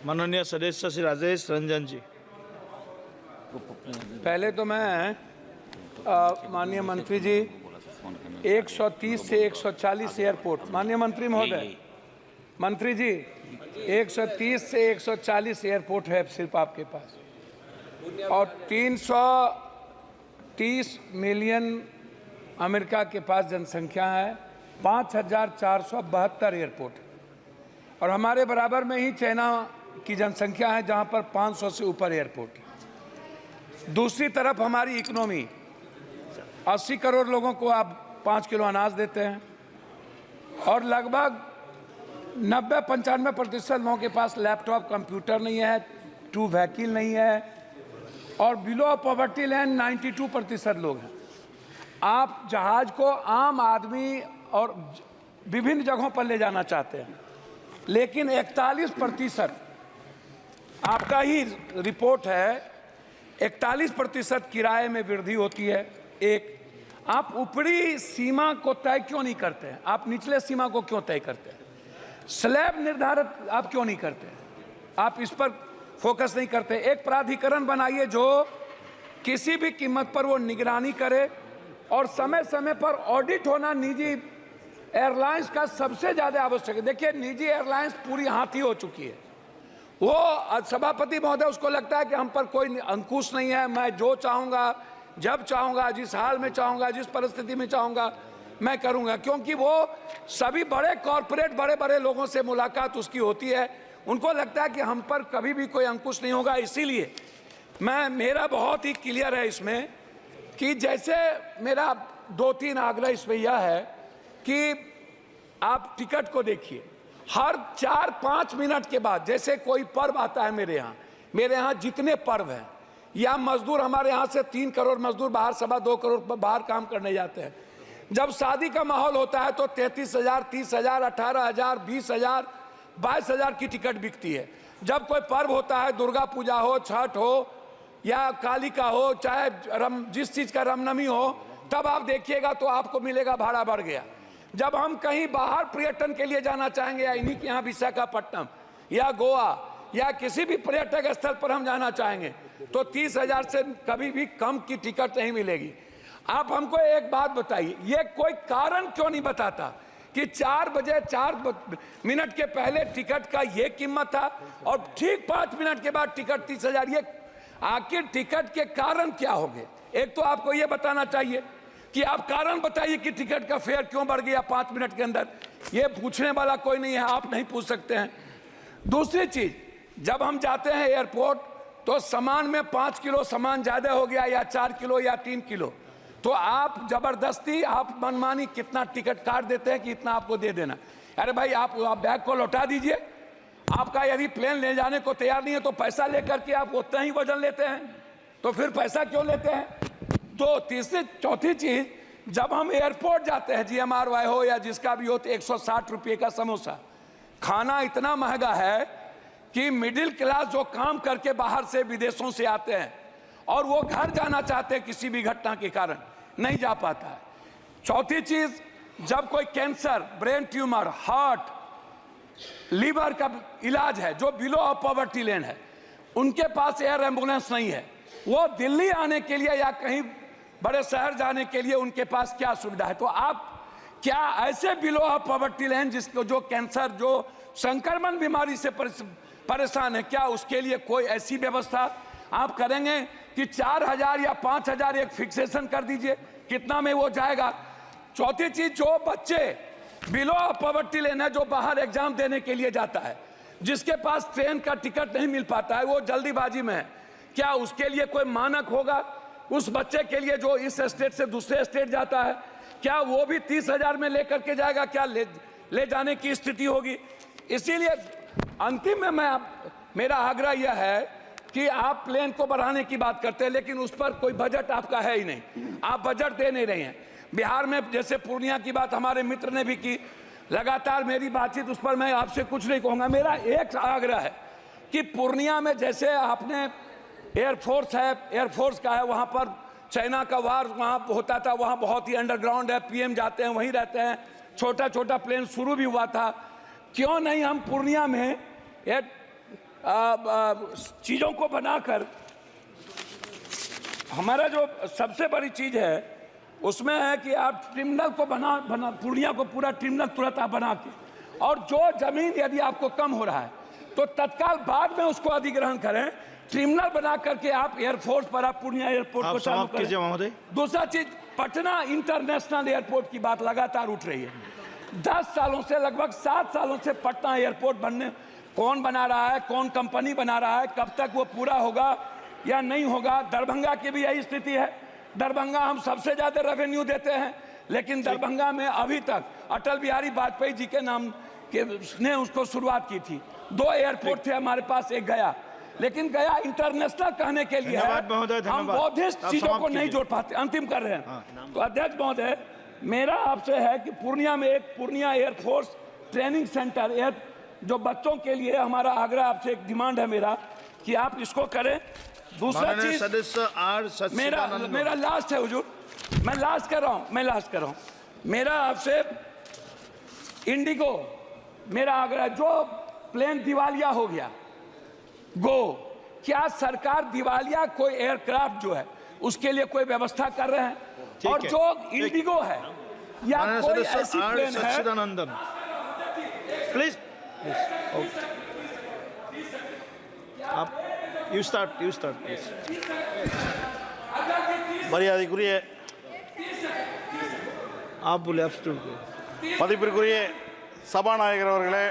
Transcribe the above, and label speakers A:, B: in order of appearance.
A: माननीय सदस्य श्री राजेश रंजन जी।
B: पहले तो मैं माननीय मंत्री जी 130 से 140 एयरपोर्ट, माननीय मंत्री महोदय, मंत्री जी 130 से 140 एयरपोर्ट है सिर्फ आपके पास, और 330 मिलियन अमेरिका के पास जनसंख्या है, 5472 एयरपोर्ट, और हमारे बराबर में ही चाइना की जनसंख्या है जहां पर 500 से ऊपर एयरपोर्ट है। दूसरी तरफ हमारी इकोनॉमी 80 करोड़ लोगों को आप 5 किलो अनाज देते हैं, और लगभग 90-95% लोगों के पास लैपटॉप कंप्यूटर नहीं है, 2 व्हीकल नहीं है, और बिलो पॉवर्टी लाइन 92% लोग हैं। आप जहाज को आम आदमी और विभिन्न जगहों पर ले जाना चाहते हैं, लेकिन 41% आपका ही रिपोर्ट है, 41% किराए में वृद्धि होती है। एक, आप ऊपरी सीमा को तय क्यों नहीं करते हैं? आप निचले सीमा को क्यों तय करते हैं? स्लैब निर्धारित आप क्यों नहीं करते हैं? आप इस पर फोकस नहीं करते। एक प्राधिकरण बनाइए जो किसी भी कीमत पर वो निगरानी करे, और समय समय पर ऑडिट होना निजी एयरलाइंस का सबसे ज़्यादा आवश्यक है। देखिए, निजी एयरलाइंस पूरी हाथी हो चुकी है। वो सभापति महोदय, उसको लगता है कि हम पर कोई अंकुश नहीं है, मैं जो चाहूँगा, जब चाहूँगा, जिस हाल में चाहूँगा, जिस परिस्थिति में चाहूँगा मैं करूँगा, क्योंकि वो सभी बड़े कॉरपोरेट बड़े बड़े लोगों से मुलाकात उसकी होती है। उनको लगता है कि हम पर कभी भी कोई अंकुश नहीं होगा। इसीलिए मेरा बहुत ही क्लियर है इसमें कि जैसे मेरा 2-3 आग्रह इसमें यह है कि आप टिकट को देखिए, हर 4-5 मिनट के बाद जैसे कोई पर्व आता है, मेरे यहाँ जितने पर्व हैं, या मजदूर हमारे यहाँ से 3 करोड़ मजदूर बाहर, 2.25 करोड़ बाहर काम करने जाते हैं। जब शादी का माहौल होता है तो 33,000, 30,000, 18,000, 20,000, 22,000 की टिकट बिकती है। जब कोई पर्व होता है, दुर्गा पूजा हो, छठ हो, या काली का हो, चाहे जिस चीज़ का रामनवमी हो, तब आप देखिएगा तो आपको मिलेगा भाड़ा बढ़ गया। जब हम कहीं बाहर पर्यटन के लिए जाना चाहेंगे, या इन्हीं के यहाँ विशाखापट्टनम या गोवा या किसी भी पर्यटक स्थल पर हम जाना चाहेंगे, तो 30,000 से कभी भी कम की टिकट नहीं मिलेगी। आप हमको एक बात बताइए, ये कोई कारण क्यों नहीं बताता कि 4 बजे 4 मिनट के पहले टिकट का ये कीमत था, और ठीक 5 मिनट के बाद टिकट 30,000। ये आखिर टिकट के कारण क्या होंगे? एक तो आपको ये बताना चाहिए कि आप कारण बताइए कि टिकट का फेयर क्यों बढ़ गया 5 मिनट के अंदर। ये पूछने वाला कोई नहीं है, आप नहीं पूछ सकते हैं। दूसरी चीज, जब हम जाते हैं एयरपोर्ट तो सामान में 5 किलो सामान ज़्यादा हो गया, या 4 किलो या 3 किलो, तो आप जबरदस्ती आप मनमानी कितना टिकट काट देते हैं कि इतना आपको दे देना। अरे भाई, आप बैग को लौटा दीजिए। आपका यदि प्लेन ले जाने को तैयार नहीं है तो पैसा लेकर के आप उतना ही वजन लेते हैं, तो फिर पैसा क्यों लेते हैं? तो चौथी चीज, जब हम एयरपोर्ट जाते हैं, GMRY हो या जिसका भी हो, तो 160 रुपये का समोसा। खाना इतना महंगा है कि मिडिल क्लास जो काम करके बाहर से विदेशों से आते हैं और वो घर जाना चाहते हैं, किसी भी घटना के कारण नहीं जा पाता है। चौथी चीज, जब कोई cancer, brain tumour, heart, liver का इलाज है, जो बिलो ऑफ पॉवर्टी लाइन है, उनके पास एयर एम्बुलेंस नहीं है। वो दिल्ली आने के लिए या कहीं बड़े शहर जाने के लिए उनके पास क्या सुविधा है? तो आप क्या ऐसे बिलो ऑफ पॉवर्टी लाइन जिसको, जो कैंसर, जो संक्रमण बीमारी से परेशान है, क्या उसके लिए कोई ऐसी व्यवस्था आप करेंगे कि 4,000 या 5,000 एक फिक्सेशन कर दीजिए, कितना में वो जाएगा? चौथी चीज, जो बच्चे बिलो ऑफ पॉवर्टी लाइन है, जो बाहर एग्जाम देने के लिए जाता है, जिसके पास ट्रेन का टिकट नहीं मिल पाता है, वो जल्दीबाजी में है, क्या उसके लिए कोई मानक होगा? उस बच्चे के लिए जो इस स्टेट से दूसरे स्टेट जाता है, क्या वो भी 30,000 में लेकर के जाएगा? क्या ले जाने की स्थिति होगी? इसीलिए अंतिम में मेरा आग्रह यह है कि आप प्लेन को बढ़ाने की बात करते हैं, लेकिन उस पर कोई बजट आपका है ही नहीं। आप बजट दे नहीं रहे हैं। बिहार में जैसे पूर्णिया की बात हमारे मित्र ने भी की, लगातार मेरी बातचीत उस पर, मैं आपसे कुछ नहीं कहूँगा। मेरा एक आग्रह है कि पूर्णिया में जैसे आपने एयरफोर्स है, एयरफोर्स का है, वहाँ पर चाइना का वार वहाँ होता था, वहाँ बहुत ही अंडरग्राउंड है, PM जाते हैं, वहीं रहते हैं, छोटा छोटा प्लेन शुरू भी हुआ था। क्यों नहीं हम पूर्णिया में चीज़ों को बनाकर, हमारा जो सबसे बड़ी चीज़ है उसमें है कि आप टर्मिनल को बना पूर्णिया को पूरा टर्मिनल तुरंत आप बना के, और जो जमीन यदि आपको कम हो रहा है तो तत्काल बाद में उसको अधिग्रहण करें, टर्मिनल बना करके आप एयरफोर्स पर आप पूर्णिया एयरपोर्ट
A: आप
B: को चालू
A: समाप्त कीजिए
B: करें।
A: महोदय।
B: दूसरा चीज, पटना इंटरनेशनल एयरपोर्ट की बात लगातार उठ रही है। 10 सालों से, लगभग 7 सालों से पटना एयरपोर्ट बनने, कौन बना रहा है, कौन कंपनी बना रहा है, कब तक वो पूरा होगा या नहीं होगा। दरभंगा की भी यही स्थिति है। दरभंगा हम सबसे ज्यादा रेवेन्यू देते हैं, लेकिन दरभंगा में अभी तक अटल बिहारी वाजपेयी जी के नाम के ने उसको शुरुआत की थी। 2 एयरपोर्ट थे हमारे पास, एक गया, लेकिन गया इंटरनेशनल कहने के लिए है।
A: धन्यवाद महोदय,
B: हम
A: धन्यवाद।
B: बौद्धिस्ट
A: आप
B: चीजों
A: समाप्त
B: को नहीं
A: कीजिए।
B: जोड़ पाते, अंतिम कर रहे हैं। तो अध्यक्ष महोदय, मेरा आपसे है कि पूर्णिया में एक पूर्णिया एयरफोर्स ट्रेनिंग सेंटर, जो बच्चों के लिए, हमारा आग्रह आपसे, एक डिमांड है मेरा कि आप इसको करें। दूसरा
A: माननीय
B: चीज,
A: सदस्य आर सच्चिदानंद,
B: मेरा लास्ट है हुजूर, मैं लास्ट कर रहा हूं। मेरा आपसे इंडिगो, मेरा आग्रह, जो प्लेन दिवालिया हो गया क्या सरकार दिवालिया कोई एयरक्राफ्ट जो है उसके लिए कोई व्यवस्था कर रहे हैं? और
A: है,
B: जो इंडिगो है या
A: माननीय
B: कोई
A: सदस्य
B: ऐसी
A: आर
B: प्लेन है,
A: सच्चिदानंदन, प्लीज आप यू स्टार्ट प्लीज।
C: மரியாதைக்குரிய
A: आप बोले, आप स्टार्ट करो।
C: மதிப்பிற்குரிய சபாநாயகர் அவர்களே,